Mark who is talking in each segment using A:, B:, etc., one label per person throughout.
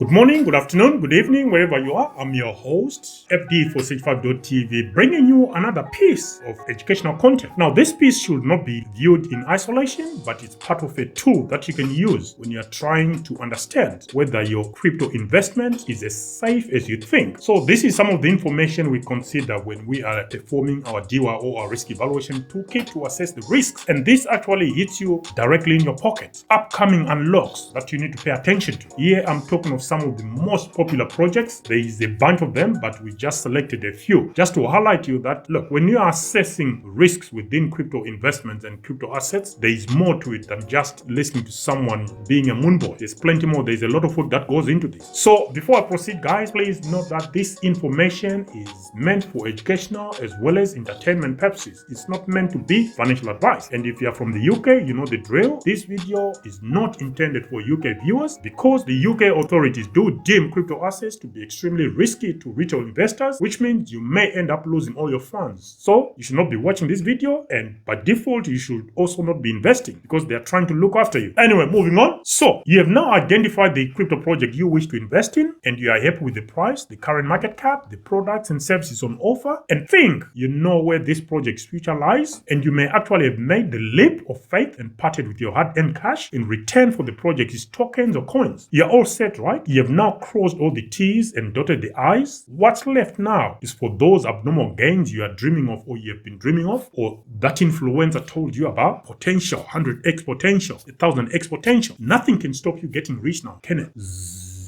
A: Good morning, good afternoon, good evening, wherever you are. I'm your host, FD465.tv, bringing you another piece of educational content. Now, this piece should not be viewed in isolation, but it's part of a tool that you can use when you're trying to understand whether your crypto investment is as safe as you think. So this is some of the information we consider when we are performing our DIWA or our risk evaluation toolkit to assess the risks. And this actually hits you directly in your pocket. Upcoming unlocks that you need to pay attention to. Here, I'm talking of some of the most popular projects. There is a bunch of them, but we just selected a few just to highlight you that, look, when you are assessing risks within crypto investments and crypto assets, there is more to it than just listening to someone being a moonboy. There's plenty more. There's a lot of work that goes into this. So before I proceed, guys, please note that this information is meant for educational as well as entertainment purposes. It's not meant to be financial advice. And if you are from the UK, you know the drill. This video is not intended for UK viewers because the UK authorities do deem crypto assets to be extremely risky to retail investors, which means you may end up losing all your funds. So you should not be watching this video, and by default you should also not be investing because they are trying to look after you. Anyway, moving on. So you have now identified the crypto project you wish to invest in, and you are happy with the price, the current market cap, the products and services on offer, and think you know where this project's future lies, and you may actually have made the leap of faith and parted with your hard-earned cash in return for the project's tokens or coins. You're all set, right? You have now crossed all the T's and dotted the I's. What's left now is for those abnormal gains you are dreaming of or you have been dreaming of, or that influencer told you about. Potential, 100x potential, 1000x potential. Nothing can stop you getting rich now, can it?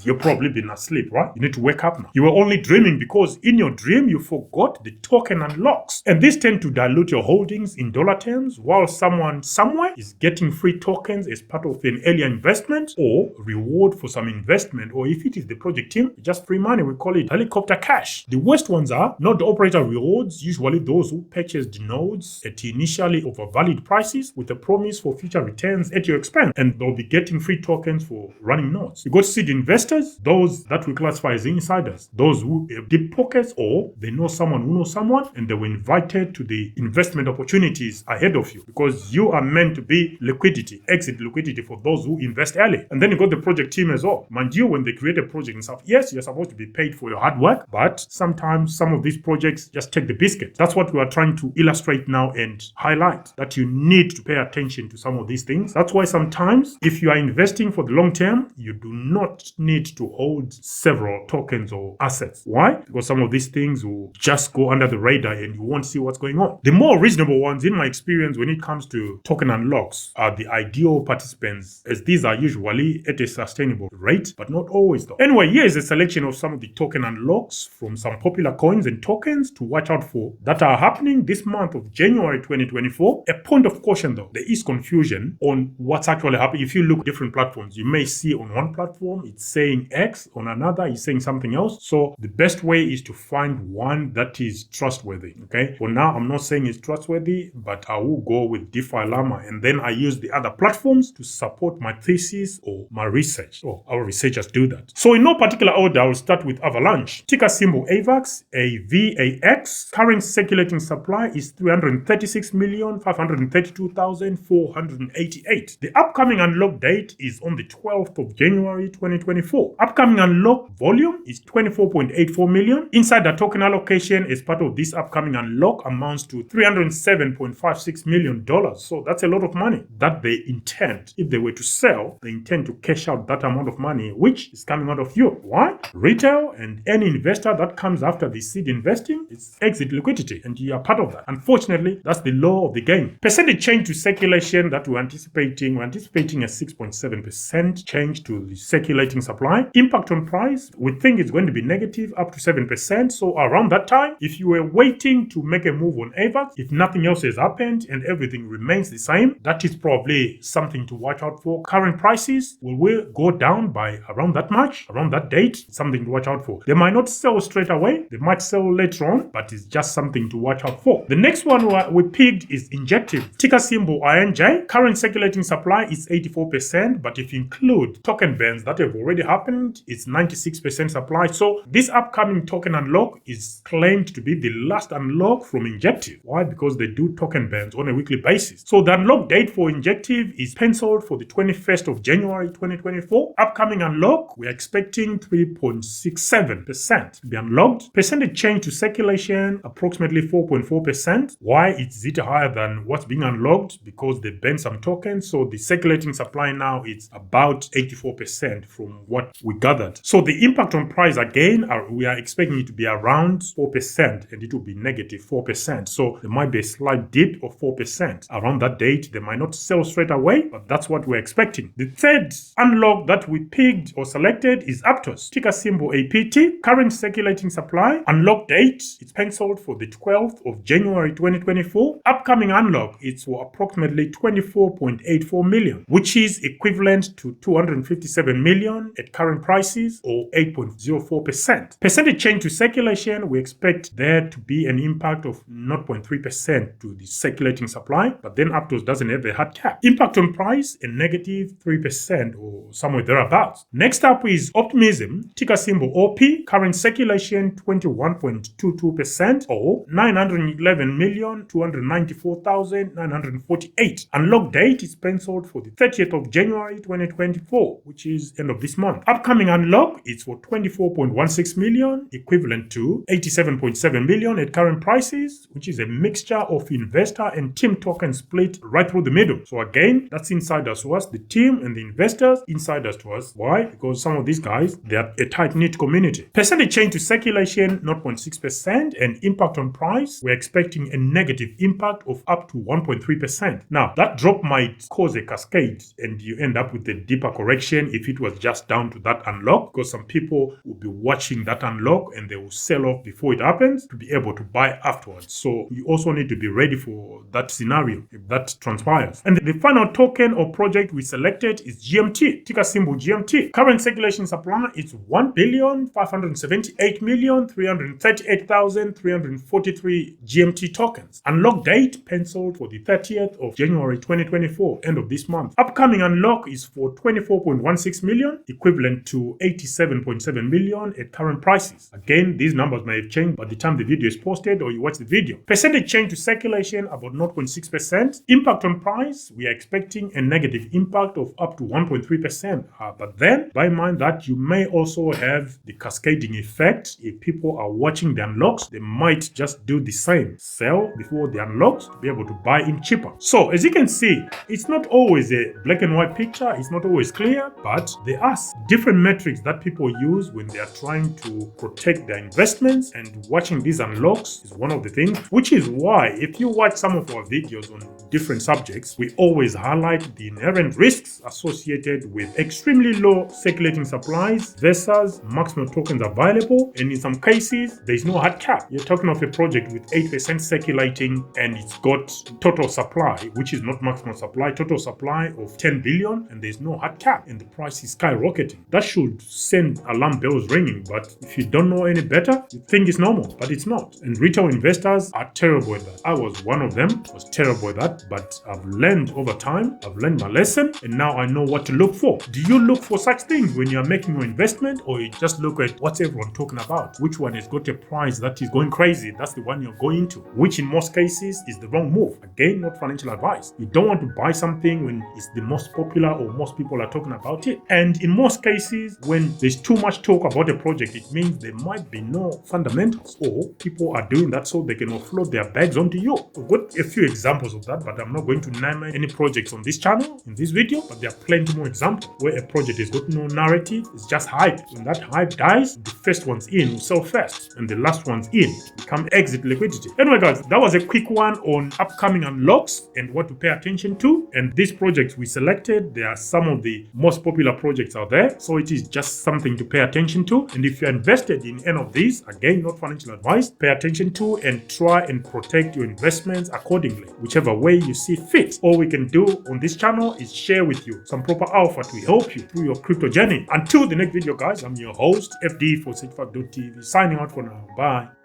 A: You've probably been asleep, right? You need to wake up now. You were only dreaming because in your dream you forgot the token unlocks. And these tend to dilute your holdings in dollar terms while someone somewhere is getting free tokens as part of an earlier investment or reward for some investment. Or if it is the project team, just free money. We call it helicopter cash. The worst ones are not the operator rewards, usually those who purchased nodes at initially overvalued prices with a promise for future returns at your expense. And they'll be getting free tokens for running nodes. You got seed investors, those that we classify as insiders, those who have deep pockets or they know someone who knows someone and they were invited to the investment opportunities ahead of you because you are meant to be liquidity, exit liquidity for those who invest early. And then you got the project team as well. Mind you, when they create a project and stuff, yes, you're supposed to be paid for your hard work, but sometimes some of these projects just take the biscuit. That's what we are trying to illustrate now and highlight, that you need to pay attention to some of these things. That's why sometimes if you are investing for the long term, you do not need to hold several tokens or assets. Why? Because some of these things will just go under the radar and you won't see what's going on. The more reasonable ones, in my experience, when it comes to token unlocks, are the ideal participants, as these are usually at a sustainable rate, but not always though. Anyway, here is a selection of some of the token unlocks from some popular coins and tokens to watch out for that are happening this month of January 2024. A point of caution though, there is confusion on what's actually happening. If you look at different platforms, you may see on one platform it's saying X, on another is saying something else. So the best way is to find one that is trustworthy. Okay, for now I'm not saying it's trustworthy, but I will go with DeFi Llama, and then I use the other platforms to support my thesis or my research, or our researchers do that. So in no particular order, I will start with Avalanche. Ticker symbol AVAX, AVAX. Current circulating supply is 336,532,488. The upcoming unlock date is on the 12th of January 2024. Upcoming unlock volume is 24.84 million. Inside the token allocation as part of this upcoming unlock amounts to $307.56 million. So that's a lot of money that they intend, if they were to sell, they intend to cash out that amount of money, which is coming out of you. Why? Retail and any investor that comes after the seed investing, it's exit liquidity, and you are part of that. Unfortunately, that's the law of the game. Percentage change to circulation that we're anticipating a 6.7% change to the circulating supply. Impact on price, we think it's going to be negative up to 7%. So around that time, if you were waiting to make a move on AVAX, if nothing else has happened and everything remains the same, that is probably something to watch out for. Current prices will go down by around that much, around that date, something to watch out for. They might not sell straight away, they might sell later on, but it's just something to watch out for. The next one we picked is Injective. Ticker symbol INJ. Current circulating supply is 84%, but if you include token bans that have already happened happened, it's 96% supply. So this upcoming token unlock is claimed to be the last unlock from Injective. Why? Because they do token bans on a weekly basis. So the unlock date for Injective is penciled for the 21st of January 2024. Upcoming unlock, we're expecting 3.67% to be unlocked. Percentage change to circulation, approximately 4.4%. Why is it higher than what's being unlocked? Because they banned some tokens. So the circulating supply now is about 84% from what we gathered. So the impact on price again, we are expecting it to be around 4%, and it will be negative 4%. So there might be a slight dip of 4%. Around that date, they might not sell straight away, but that's what we're expecting. The third unlock that we picked or selected is Aptos, ticker symbol APT. Current circulating supply, unlock date, it's penciled for the 12th of January 2024. Upcoming unlock, it's for approximately 24.84 million, which is equivalent to 257 million at current prices, or 8.04%. Percentage change to circulation, we expect there to be an impact of 0.3% to the circulating supply, but then Aptos doesn't have a hard cap. Impact on price, a negative 3% or somewhere thereabouts. Next up is Optimism, ticker symbol OP. Current circulation 21.22%, or 911,294,948. Unlock date is penciled for the 30th of January 2024, which is end of this month. Upcoming unlock is for 24.16 million, equivalent to 87.7 million at current prices, which is a mixture of investor and team token split right through the middle. So again, that's insiders to us, the team and the investors, insiders to us. Why? Because some of these guys, they are a tight-knit community. Percentage change to circulation, 0.6%, and impact on price, we're expecting a negative impact of up to 1.3%. Now, that drop might cause a cascade, and you end up with a deeper correction if it was just down to that unlock, because some people will be watching that unlock and they will sell off before it happens to be able to buy afterwards. So you also need to be ready for that scenario if that transpires. And the final token or project we selected is GMT, ticker symbol GMT. Current circulation supply is 1,578,338,343 GMT tokens. Unlock date penciled for the 30th of January 2024, end of this month. Upcoming unlock is for 24.16 million, equivalent to 87.7 million at current prices. Again, these numbers may have changed by the time the video is posted or you watch the video. Percentage change to circulation, about 0.6%. Impact on price, we are expecting a negative impact of up to 1.3%. But then, bear in mind that you may also have the cascading effect. If people are watching the unlocks, they might just do the same. Sell before the unlocks to be able to buy in cheaper. So, as you can see, it's not always a black and white picture. It's not always clear, but there are different metrics that people use when they are trying to protect their investments, and watching these unlocks is one of the things, which is why if you watch some of our videos on different subjects, we always highlight the inherent risks associated with extremely low circulating supplies versus maximum tokens available, and in some cases there is no hard cap. You're talking of a project with 8% circulating and it's got total supply, which is not maximum supply, total supply of 10 billion, and there's no hard cap and the price is skyrocketing. That should send alarm bells ringing, but if you don't know any better, you think it's normal, but it's not. And retail investors are terrible at that. I was one of them, was terrible at that, but I've learned over time, I've learned my lesson, and now I know what to look for. Do you look for such things when you're making your investment, or you just look at what's everyone talking about? Which one has got a price that is going crazy? That's the one you're going to, which in most cases is the wrong move. Again, not financial advice. You don't want to buy something when it's the most popular or most people are talking about it. And in most cases, when there's too much talk about a project, it means there might be no fundamentals, or people are doing that so they can offload their bags onto you. I've got a few examples of that, but I'm not going to name any projects on this channel in this video, but there are plenty more examples where a project has got no narrative, it's just hype. When that hype dies, the first ones in will sell first, and the last ones in become exit liquidity. Anyway guys, that was a quick one on upcoming unlocks and what to pay attention to. And these projects we selected, they are some of the most popular projects out there, so it is just something to pay attention to. And if you're invested in any of these, again, not financial advice, pay attention to and try and protect your investments accordingly, whichever way you see fit. All we can do on this channel is share with you some proper alpha to help you through your crypto journey. Until the next video guys, I'm your host FD for Certified.tv, signing out for now. Bye.